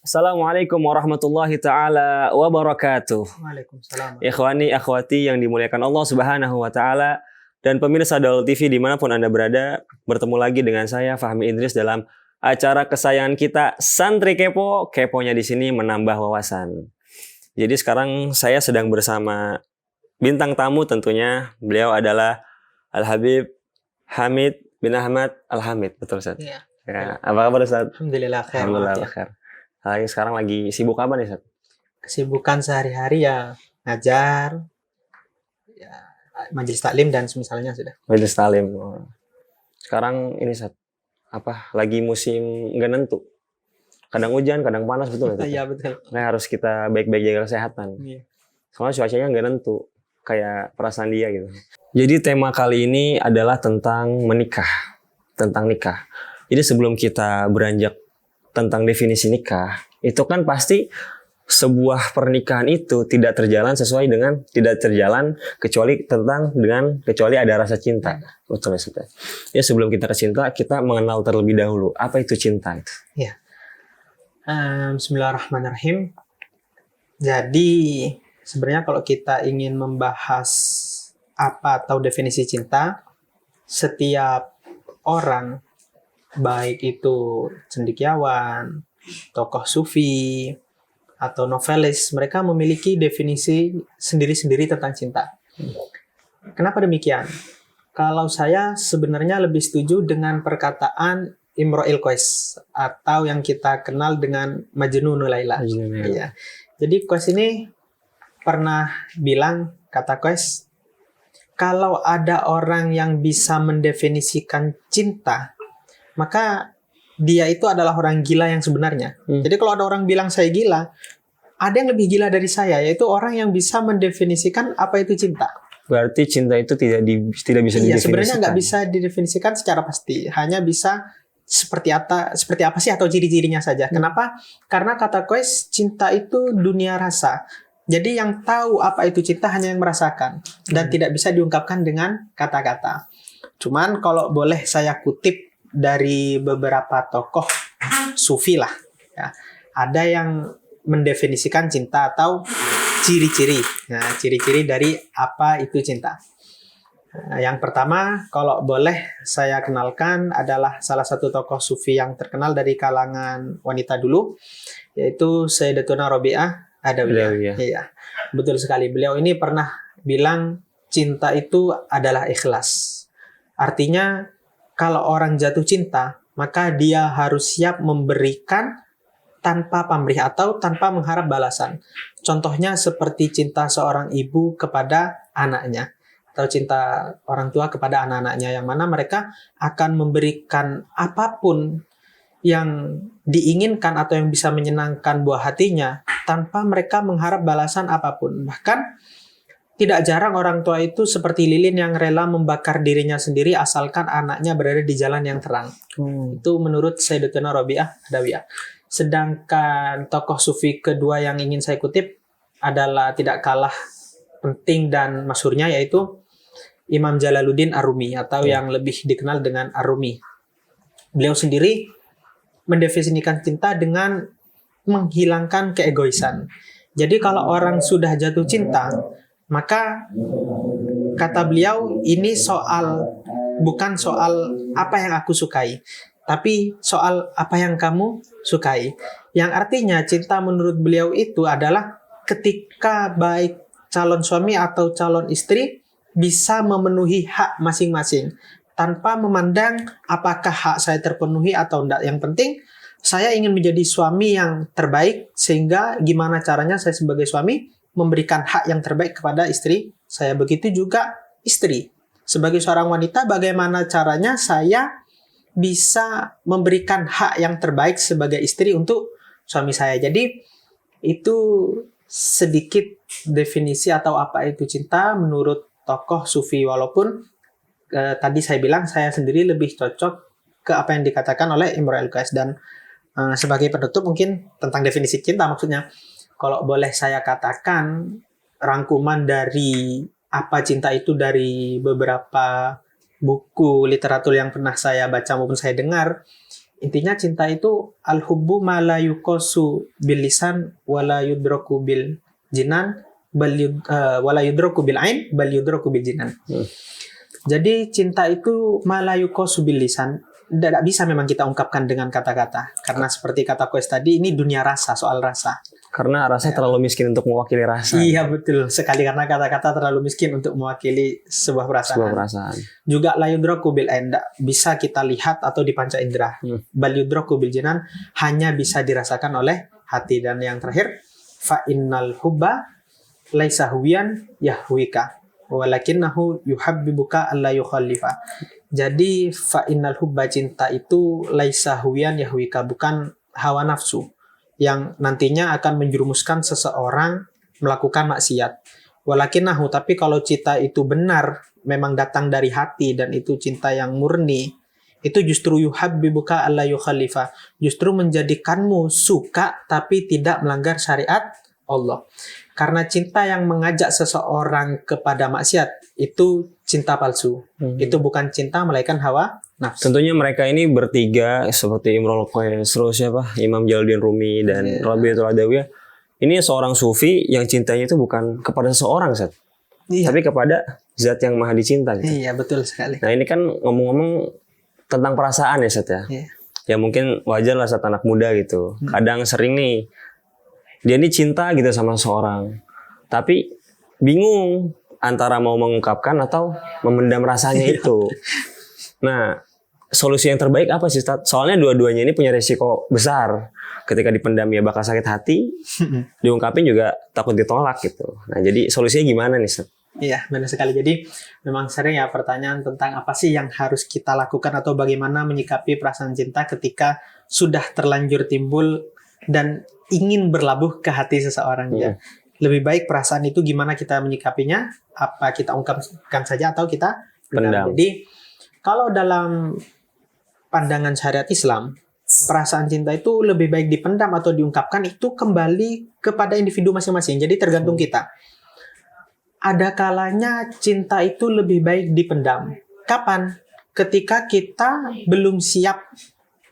Assalamualaikum warahmatullahi taala wabarakatuh. Waalaikumsalam. Ikhwani akhwati yang dimuliakan Allah Subhanahu wa taala dan pemirsa Daul TV dimanapun Anda berada, bertemu lagi dengan saya Fahmi Idris dalam acara kesayangan kita Santri Kepo. Keponya di sini menambah wawasan. Jadi sekarang saya sedang bersama bintang tamu tentunya. Beliau adalah Al-Habib Hamid bin Ahmad Al-Hamid. Betul Ustaz? Iya. Ya, apa kabar Ustaz? Alhamdulillah khair. Alhamdulillah Ya. khair. Sekarang lagi sibuk apa nih Ustaz? Kesibukan sehari-hari ya ngajar, ya, majelis taklim dan semisalnya sudah. Majelis Talim. Sekarang ini Ustaz, lagi musim nggak nentu. Kadang hujan, kadang panas, betul nggak? Iya betul. Nah, harus kita baik-baik jaga kesehatan. Iya. Soalnya cuacanya nggak nentu, kayak perasaan dia gitu. Jadi tema kali ini adalah tentang menikah, tentang nikah. Jadi sebelum kita beranjak tentang definisi nikah, itu kan pasti sebuah pernikahan itu tidak terjalan kecuali ada rasa cinta. Betul ya. Ya sebelum kita ke cinta, kita mengenal terlebih dahulu apa itu cinta itu. Iya. Bismillahirrahmanirrahim. Jadi sebenarnya kalau kita ingin membahas apa atau definisi cinta, setiap orang, baik itu cendekiawan, tokoh sufi, atau novelis, mereka memiliki definisi sendiri-sendiri tentang cinta. Kenapa demikian? Kalau saya sebenarnya lebih setuju dengan perkataan Imro'il Qais, atau yang kita kenal dengan Majnun Laila. Iya. Jadi Qais ini pernah bilang, kata Qais, kalau ada orang yang bisa mendefinisikan cinta, maka dia itu adalah orang gila yang sebenarnya. Jadi kalau ada orang bilang saya gila, ada yang lebih gila dari saya, yaitu orang yang bisa mendefinisikan apa itu cinta. Berarti cinta itu tidak bisa didefinisikan. Iya, sebenarnya nggak bisa didefinisikan secara pasti. Hanya bisa seperti apa sih atau ciri-cirinya saja. Kenapa? Karena kata Qais, cinta itu dunia rasa. Jadi yang tahu apa itu cinta hanya yang merasakan. Dan tidak bisa diungkapkan dengan kata-kata. Cuman kalau boleh saya kutip dari beberapa tokoh sufi lah, ya, ada yang mendefinisikan cinta atau ciri-ciri. Nah, ciri-ciri dari apa itu cinta. Nah, yang pertama, kalau boleh saya kenalkan adalah salah satu tokoh sufi yang terkenal dari kalangan wanita dulu, yaitu Sayyidatuna Rabi'ah Adawiyah. Iya, betul sekali. Beliau ini pernah bilang cinta itu adalah ikhlas. Artinya kalau orang jatuh cinta, maka dia harus siap memberikan tanpa pamrih atau tanpa mengharap balasan. Contohnya seperti cinta seorang ibu kepada anaknya, atau cinta orang tua kepada anak-anaknya, yang mana mereka akan memberikan apapun yang diinginkan atau yang bisa menyenangkan buah hatinya tanpa mereka mengharap balasan apapun. Bahkan tidak jarang orang tua itu seperti lilin yang rela membakar dirinya sendiri asalkan anaknya berada di jalan yang terang. Itu menurut Sayyidatuna Rabi'ah Adawiyah. Sedangkan tokoh sufi kedua yang ingin saya kutip adalah tidak kalah penting dan masyhurnya, yaitu Imam Jalaluddin Ar-Rumi, atau yang lebih dikenal dengan Ar-Rumi. Beliau sendiri mendefinisikan cinta dengan menghilangkan keegoisan. Jadi kalau orang sudah jatuh cinta, maka kata beliau, ini bukan soal apa yang aku sukai, tapi soal apa yang kamu sukai. Yang artinya cinta menurut beliau itu adalah ketika baik calon suami atau calon istri bisa memenuhi hak masing-masing tanpa memandang apakah hak saya terpenuhi atau tidak. Yang penting saya ingin menjadi suami yang terbaik, sehingga gimana caranya saya sebagai suami memberikan hak yang terbaik kepada istri saya. Begitu juga istri. Sebagai seorang wanita, bagaimana caranya saya bisa memberikan hak yang terbaik sebagai istri untuk suami saya. Jadi, itu sedikit definisi atau apa itu cinta menurut tokoh sufi. Walaupun tadi saya bilang saya sendiri lebih cocok ke apa yang dikatakan oleh Imro'il Qais. Dan sebagai penutup mungkin tentang definisi cinta, maksudnya, kalau boleh saya katakan rangkuman dari apa cinta itu dari beberapa buku literatur yang pernah saya baca maupun saya dengar, Intinya cinta itu al-hubbu ma la yuqasu bil lisan wa la yudraku bil jinan wa la yudraku bil ain bal yudraku bil jinan. Jadi cinta itu ma la yuqasu bil lisan, tidak bisa memang kita ungkapkan dengan kata-kata. Karena seperti kata Koes tadi, ini dunia rasa, soal rasa. Karena rasa terlalu miskin untuk mewakili rasa. Iya betul sekali, karena kata-kata terlalu miskin untuk mewakili sebuah perasaan. Juga la yudraku bil ain, tidak bisa kita lihat atau dipanca indera. Bal yudraku bil jinan, hanya bisa dirasakan oleh hati. Dan yang terakhir, fa innal hubba laisa huwiyan yahwika walakinnahu yuhabbibuka alla yukhallifa. Jadi fa innal hubba, cinta itu laisa huwiyan yahwika, bukan hawa nafsu yang nantinya akan menjerumuskan seseorang melakukan maksiat. Walakinnahu, tapi kalau cinta itu benar, memang datang dari hati dan itu cinta yang murni, itu justru yuhabbibuka alla yukhallifa, justru menjadikanmu suka tapi tidak melanggar syariat Allah. Karena cinta yang mengajak seseorang kepada maksiat itu cinta palsu. Itu bukan cinta melainkan hawa nafsu. Tentunya mereka ini bertiga seperti Imrul Qais, terus siapa? Imam Jalaluddin Rumi dan Rabi'atul Adawiyah. Ini seorang sufi yang cintanya itu bukan kepada seseorang, Seth. Tapi kepada zat yang maha dicinta gitu. Iya, betul sekali. Nah, ini kan ngomong-ngomong tentang perasaan ya, Seth ya. Ya mungkin wajar lah saat anak muda gitu. Kadang sering nih dia ini cinta gitu sama seseorang, tapi bingung antara mau mengungkapkan atau memendam rasanya itu. Nah, solusi yang terbaik apa sih, Ustaz? Soalnya dua-duanya ini punya resiko besar. Ketika dipendam ya bakal sakit hati, diungkapin juga takut ditolak gitu. Nah, jadi solusinya gimana nih, Ustaz? Iya, benar sekali. Jadi memang sering ya pertanyaan tentang apa sih yang harus kita lakukan atau bagaimana menyikapi perasaan cinta ketika sudah terlanjur timbul dan ingin berlabuh ke hati seseorang. Ya. Lebih baik perasaan itu gimana kita menyikapinya, apa kita ungkapkan saja atau kita pendam. Jadi kalau dalam pandangan syariat Islam, perasaan cinta itu lebih baik dipendam atau diungkapkan, itu kembali kepada individu masing-masing. Jadi tergantung kita. Ada kalanya cinta itu lebih baik dipendam. Kapan? Ketika kita belum siap,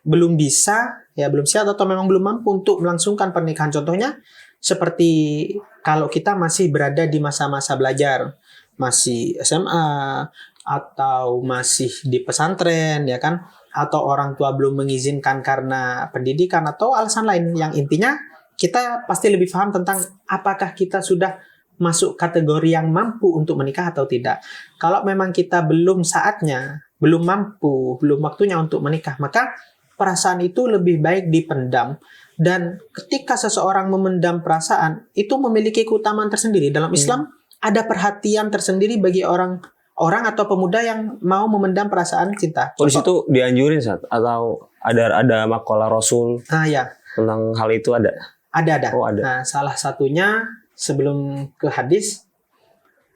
belum bisa, belum siap atau memang belum mampu untuk melangsungkan pernikahan. Contohnya seperti kalau kita masih berada di masa-masa belajar, masih SMA atau masih di pesantren, ya kan? Atau orang tua belum mengizinkan karena pendidikan atau alasan lain, yang intinya kita pasti lebih paham tentang apakah kita sudah masuk kategori yang mampu untuk menikah atau tidak. Kalau memang kita belum saatnya, belum mampu, belum waktunya untuk menikah, maka perasaan itu lebih baik dipendam. Dan ketika seseorang memendam perasaan, itu memiliki keutamaan tersendiri. Dalam Islam ada perhatian tersendiri bagi orang atau pemuda yang mau memendam perasaan cinta. Oh, di situ dianjurin, Sat? Atau ada makalah Rasul tentang hal itu ada? Ada. Oh, ada. Nah, salah satunya sebelum ke hadis,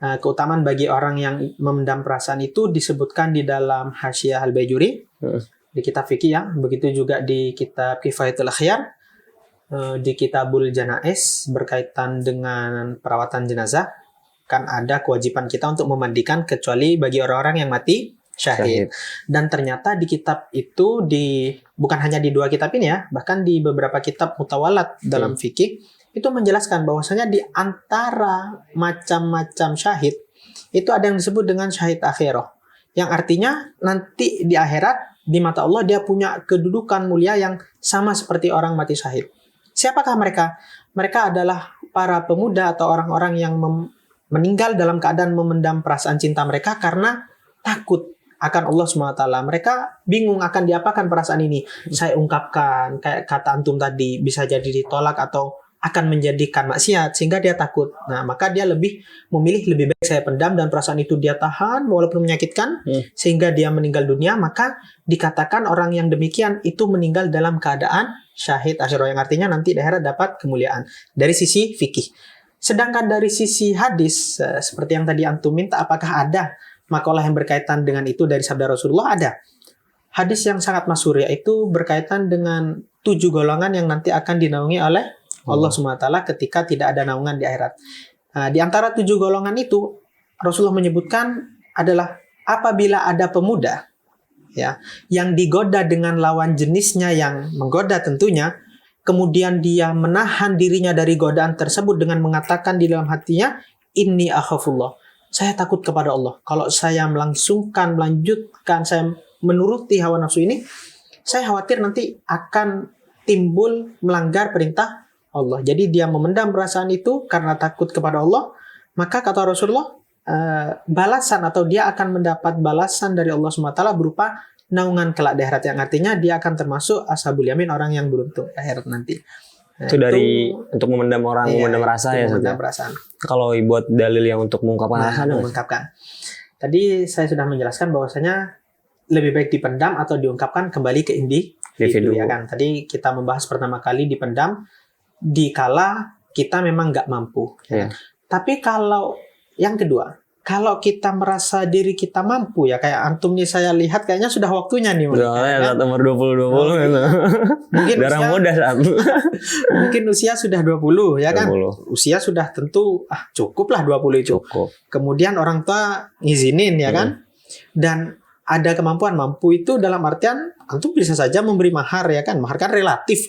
keutamaan bagi orang yang memendam perasaan itu disebutkan di dalam Hasyiah Al-Baijuri, di kitab fikih ya. Begitu juga di kitab Kifayatul Akhyar, di Kitabul Janaiz berkaitan dengan perawatan jenazah. Kan ada kewajiban kita untuk memandikan kecuali bagi orang-orang yang mati syahid. Dan ternyata di kitab itu, bukan hanya di 2 kitab ini ya, bahkan di beberapa kitab mutawalat dalam fikih, itu menjelaskan bahwasanya di antara macam-macam syahid, itu ada yang disebut dengan syahid akhirah. Yang artinya nanti di akhirat, di mata Allah dia punya kedudukan mulia yang sama seperti orang mati syahid. Siapakah mereka? Mereka adalah para pemuda atau orang-orang yang meninggal dalam keadaan memendam perasaan cinta mereka karena takut akan Allah SWT. Mereka bingung akan diapakan perasaan ini. Saya ungkapkan, kayak kata antum tadi, bisa jadi ditolak atau akan menjadikan maksiat, sehingga dia takut. Nah, maka dia lebih baik saya pendam dan perasaan itu dia tahan walaupun menyakitkan, sehingga dia meninggal dunia. Maka dikatakan orang yang demikian itu meninggal dalam keadaan syahid asyirah, yang artinya nanti di akhirat dapat kemuliaan. Dari sisi fikih. Sedangkan dari sisi hadis, seperti yang tadi antum minta, apakah ada makalah yang berkaitan dengan itu dari sabda Rasulullah? Ada. Hadis yang sangat masyhur, yaitu berkaitan dengan 7 golongan yang nanti akan dinaungi oleh Allah SWT ketika tidak ada naungan di akhirat. Nah, di antara 7 golongan itu, Rasulullah menyebutkan adalah apabila ada pemuda ya, yang digoda dengan lawan jenisnya yang menggoda tentunya, kemudian dia menahan dirinya dari godaan tersebut dengan mengatakan di dalam hatinya, inni akhafullah, saya takut kepada Allah. Kalau saya melanjutkan, saya menuruti hawa nafsu ini, saya khawatir nanti akan timbul melanggar perintah Allah. Jadi dia memendam perasaan itu karena takut kepada Allah. Maka kata Rasulullah, balasan atau dia akan mendapat balasan dari Allah SWT berupa naungan kelak di akhirat, yang artinya dia akan termasuk ashabul yamin, orang yang beruntung di akhirat nanti. Nah, itu dari untuk memendam orang, memendam rasa ya. Memendam perasaan. Kalau buat dalil yang untuk mengungkapkan rasa, mengungkapkan. Tadi saya sudah menjelaskan bahwasanya lebih baik dipendam atau diungkapkan kembali ke individu, ya kan. Tadi kita membahas pertama kali dipendam dikala kita memang nggak mampu. Ya. Tapi kalau yang kedua, kalau kita merasa diri kita mampu, ya kayak antum nih, saya lihat kayaknya sudah waktunya nih. Udah, kan? Umur 20 gitu. Mungkin darah muda saat. Mungkin usia sudah 20, ya 20. Kan? Usia sudah tentu cukup lah 20 itu. Cukup. Kemudian orang tua ngizinin, ya kan? Dan ada kemampuan, mampu itu dalam artian antum bisa saja memberi mahar, ya kan? Mahar kan relatif.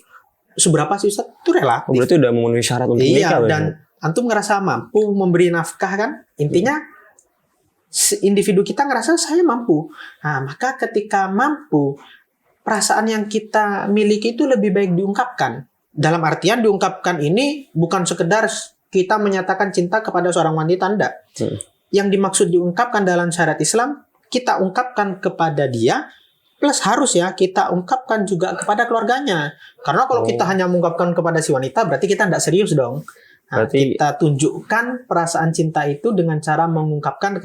Seberapa sih Ustaz? Itu relatif. Berarti udah memenuhi syarat untuk nikah. Iya, dan antum ngerasa mampu memberi nafkah kan? Intinya individu kita ngerasa saya mampu. Nah, maka ketika mampu, perasaan yang kita miliki itu lebih baik diungkapkan. Dalam artian diungkapkan ini bukan sekedar kita menyatakan cinta kepada seorang wanita, enggak. Yang dimaksud diungkapkan dalam syariat Islam, kita ungkapkan kepada dia, plus harus ya kita ungkapkan juga kepada keluarganya. Karena kalau kita hanya mengungkapkan kepada si wanita, berarti kita enggak serius dong. Nah, kita tunjukkan perasaan cinta itu dengan cara mengungkapkan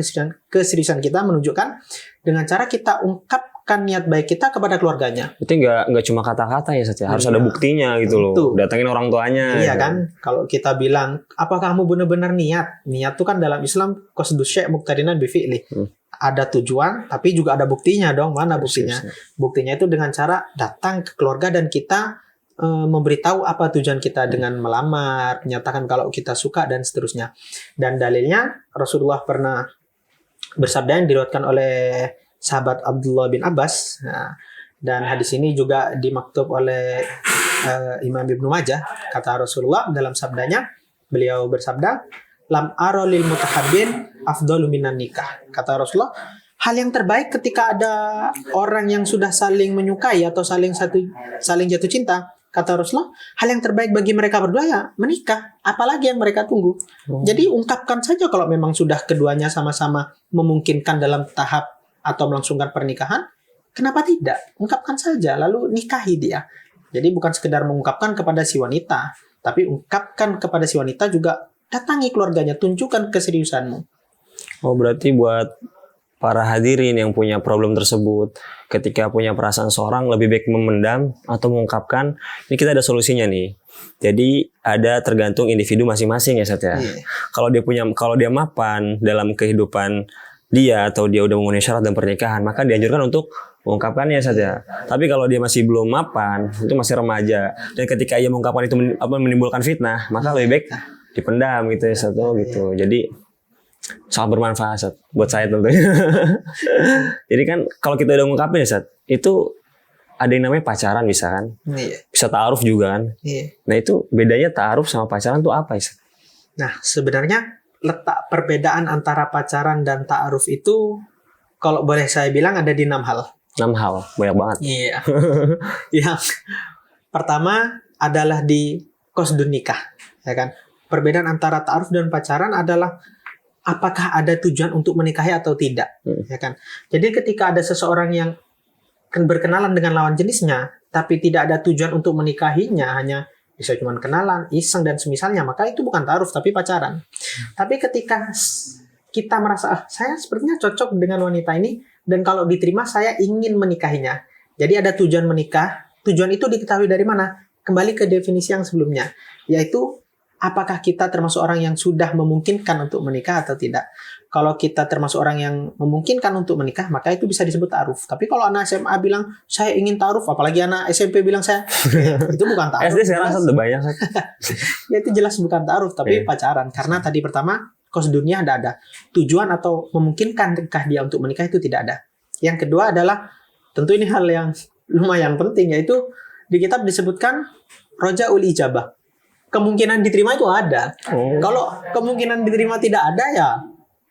keseriusan kita, menunjukkan dengan cara kita ungkapkan niat baik kita kepada keluarganya. Berarti nggak cuma kata-kata ya, Satya. Harus ada buktinya gitu loh. Datangin orang tuanya. Iya gitu. Kan, kalau kita bilang, apakah kamu benar-benar niat? Niat itu kan dalam Islam qasdus syai' muqtarinan bi fi'li. Ada tujuan, tapi juga ada buktinya dong. Mana buktinya? Buktinya itu dengan cara datang ke keluarga dan kita memberitahu apa tujuan kita dengan melamar, menyatakan kalau kita suka dan seterusnya. Dan dalilnya Rasulullah pernah bersabda yang diriwayatkan oleh sahabat Abdullah bin Abbas. Nah, dan hadis ini juga dimaktub oleh Imam Ibnu Majah. Kata Rasulullah dalam sabdanya, beliau bersabda, lam ara lil mutahabbin afdalu minan nikah. Kata Rasulullah, hal yang terbaik ketika ada orang yang sudah saling menyukai atau saling jatuh cinta, kata Rasulullah, hal yang terbaik bagi mereka berdua ya menikah. Apalagi yang mereka tunggu. Jadi ungkapkan saja kalau memang sudah keduanya sama-sama memungkinkan dalam tahap atau melangsungkan pernikahan. Kenapa tidak? Ungkapkan saja, lalu nikahi dia. Jadi bukan sekedar mengungkapkan kepada si wanita, tapi ungkapkan kepada si wanita juga, datangi keluarganya, tunjukkan keseriusanmu. Oh, berarti buat para hadirin yang punya problem tersebut, ketika punya perasaan seorang, lebih baik memendam atau mengungkapkan. Ini kita ada solusinya nih. Jadi ada tergantung individu masing-masing ya, Satya. Kalau dia mapan dalam kehidupan dia atau dia udah memenuhi syarat dan pernikahan, maka dianjurkan untuk mengungkapkannya saja. Tapi kalau dia masih belum mapan, itu masih remaja, dan ketika ia mengungkapkan itu menimbulkan fitnah, maka lebih baik dipendam gitu ya, gitu. Jadi sangat bermanfaat buat saya tentunya. Jadi kan kalau kita udah ngungkapin ya, itu ada yang namanya pacaran bisa kan? Bisa ta'aruf juga kan? Nah itu bedanya ta'aruf sama pacaran tuh apa ya? Nah sebenarnya letak perbedaan antara pacaran dan ta'aruf itu, kalau boleh saya bilang, ada di 6 hal. 6 hal, banyak banget. Iya. Yang pertama adalah di qasdun nikah, ya kan? Perbedaan antara ta'aruf dan pacaran adalah apakah ada tujuan untuk menikahi atau tidak, ya kan? Jadi ketika ada seseorang yang berkenalan dengan lawan jenisnya, tapi tidak ada tujuan untuk menikahinya, hanya bisa cuma kenalan, iseng dan semisalnya, maka itu bukan ta'aruf tapi pacaran. Tapi ketika kita merasa saya sepertinya cocok dengan wanita ini, dan kalau diterima saya ingin menikahinya. Jadi ada tujuan menikah. Tujuan itu diketahui dari mana? Kembali ke definisi yang sebelumnya, yaitu apakah kita termasuk orang yang sudah memungkinkan untuk menikah atau tidak. Kalau kita termasuk orang yang memungkinkan untuk menikah, maka itu bisa disebut ta'aruf. Tapi kalau anak SMA bilang, saya ingin ta'aruf, apalagi anak SMP bilang saya, itu bukan ta'aruf. SD sekarang sudah banyak. Ya itu jelas bukan ta'aruf, tapi pacaran. Karena tadi pertama, qasdunnya ada. Tujuan atau memungkinkan dia untuk menikah itu tidak ada. Yang kedua adalah tentu ini hal yang lumayan penting, yaitu di kitab disebutkan rojaul ijabah. Kemungkinan diterima itu ada. Kalau kemungkinan diterima tidak ada, ya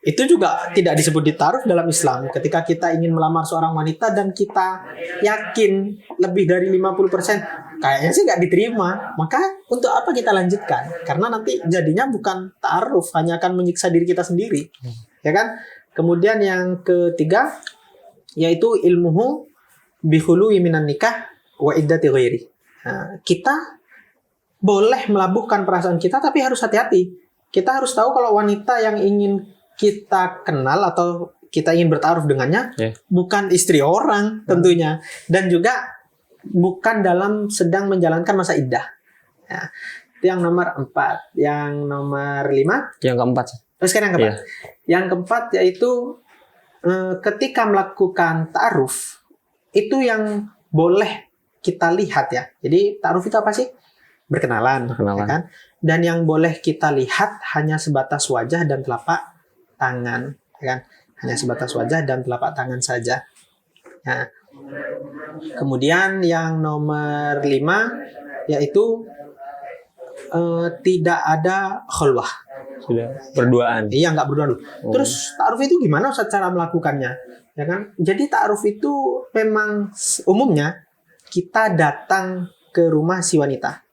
itu juga tidak disebut ditaruh dalam Islam. Ketika kita ingin melamar seorang wanita dan kita yakin lebih dari 50% kayaknya sih nggak diterima, maka untuk apa kita lanjutkan? Karena nanti jadinya bukan ta'aruf, hanya akan menyiksa diri kita sendiri, ya kan? Kemudian yang ketiga yaitu ilmuhu bihului minan nikah wa iddati ghairi. Nah, kita boleh melabuhkan perasaan kita, tapi harus hati-hati. Kita harus tahu kalau wanita yang ingin kita kenal atau kita ingin bertaruh dengannya bukan istri orang tentunya, dan juga bukan dalam sedang menjalankan masa iddah. Ya, itu yang nomor 4. Yang nomor 5. Yang keempat. Sekarang yang keempat. Yang keempat yaitu ketika melakukan ta'aruf itu yang boleh kita lihat ya. Jadi ta'aruf itu apa sih? Berkenalan. Ya kan? Dan yang boleh kita lihat hanya sebatas wajah dan telapak tangan, ya kan? Hanya sebatas wajah dan telapak tangan saja. Nah, kemudian yang nomor 5 yaitu tidak ada khulwah. Sudah berduaan. Iya, nggak berduaan dulu. Terus ta'aruf itu gimana Ustaz cara melakukannya? Ya kan? Jadi ta'aruf itu memang umumnya kita datang ke rumah si wanita.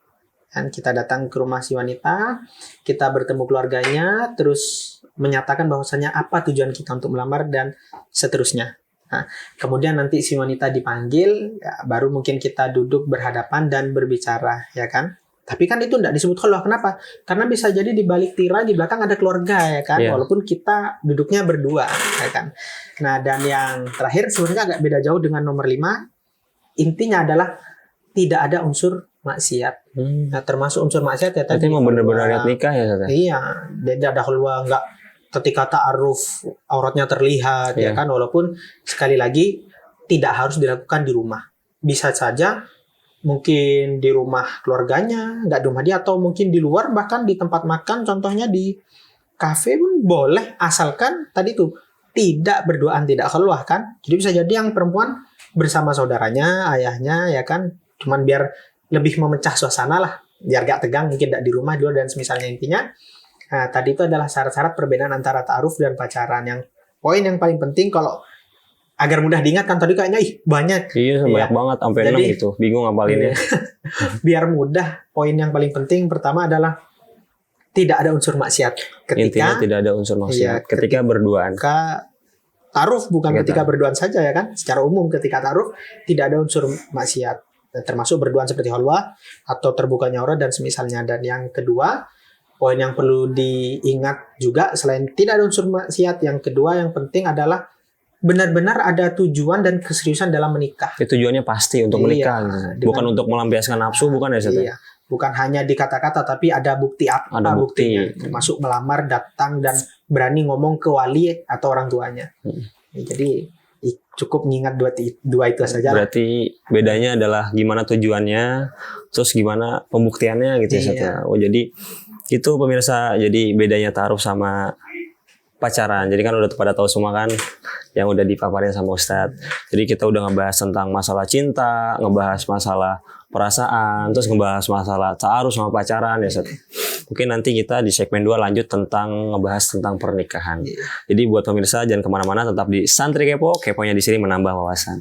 Dan kita datang ke rumah si wanita, kita bertemu keluarganya, terus menyatakan bahwasanya apa tujuan kita untuk melamar dan seterusnya. Nah, kemudian nanti si wanita dipanggil, ya, baru mungkin kita duduk berhadapan dan berbicara, ya kan? Tapi kan itu tidak disebut khulwah. Kenapa? Karena bisa jadi di balik tirai di belakang ada keluarga, ya kan? Walaupun kita duduknya berdua, ya kan? Nah, dan yang terakhir sebenarnya agak beda jauh dengan nomor 5. Intinya adalah tidak ada unsur maksiat. Nah, termasuk unsur maksiat ya tadi. Itu mau benar-benar niat nikah ya, Ustaz? Iya, tidak ada khulwah, enggak ketika ta'aruf auratnya terlihat, ya kan, walaupun sekali lagi tidak harus dilakukan di rumah. Bisa saja mungkin di rumah keluarganya, nggak di rumah dia, atau mungkin di luar, bahkan di tempat makan, contohnya di kafe pun boleh, asalkan tadi tuh tidak berduaan, tidak khulwah kan. Jadi bisa jadi yang perempuan bersama saudaranya, ayahnya, ya kan, cuman biar lebih memecah suasana lah, biar gak tegang, mungkin tidak di rumah juga dan semisalnya. Intinya nah, tadi itu adalah syarat-syarat perbedaan antara ta'aruf dan pacaran. Yang poin yang paling penting kalau agar mudah diingat kan tadi kayaknya banyak. Iya, banyak banget sampai 6 gitu. Bingung ngapalinnya. Biar mudah, poin yang paling penting pertama adalah tidak ada unsur maksiat. Intinya tidak ada unsur maksiat ketika berduaan. Ta'aruf bukan ketika berduaan saja ya kan. Secara umum ketika ta'aruf tidak ada unsur maksiat. Termasuk berduaan seperti khulwah atau terbukanya aurat dan semisalnya. Dan yang kedua, poin yang perlu diingat juga selain tidak ada unsur maksiat, yang kedua yang penting adalah benar-benar ada tujuan dan keseriusan dalam menikah. Tujuannya pasti untuk menikah, bukan untuk melampiaskan nafsu, bukan ya, Ustaz? Iya, bukan hanya di kata-kata, tapi ada bukti apa? Ada buktinya, termasuk melamar, datang dan berani ngomong ke wali atau orang tuanya. Jadi cukup mengingat dua itu saja. Berarti bedanya adalah gimana tujuannya, terus gimana pembuktiannya gitu ya, Ustaz. Oh, jadi itu pemirsa, jadi bedanya ta'aruf sama pacaran. Jadi kan udah pada tahu semua kan yang udah dipaparin sama Ustadz. Jadi kita udah ngebahas tentang masalah cinta, ngebahas masalah perasaan, terus ngebahas masalah ta'aruf sama pacaran ya, Ustadz. Mungkin nanti kita di segmen 2 lanjut tentang ngebahas tentang pernikahan. Jadi buat pemirsa jangan kemana-mana, tetap di Santri Kepo, keponya di sini menambah wawasan.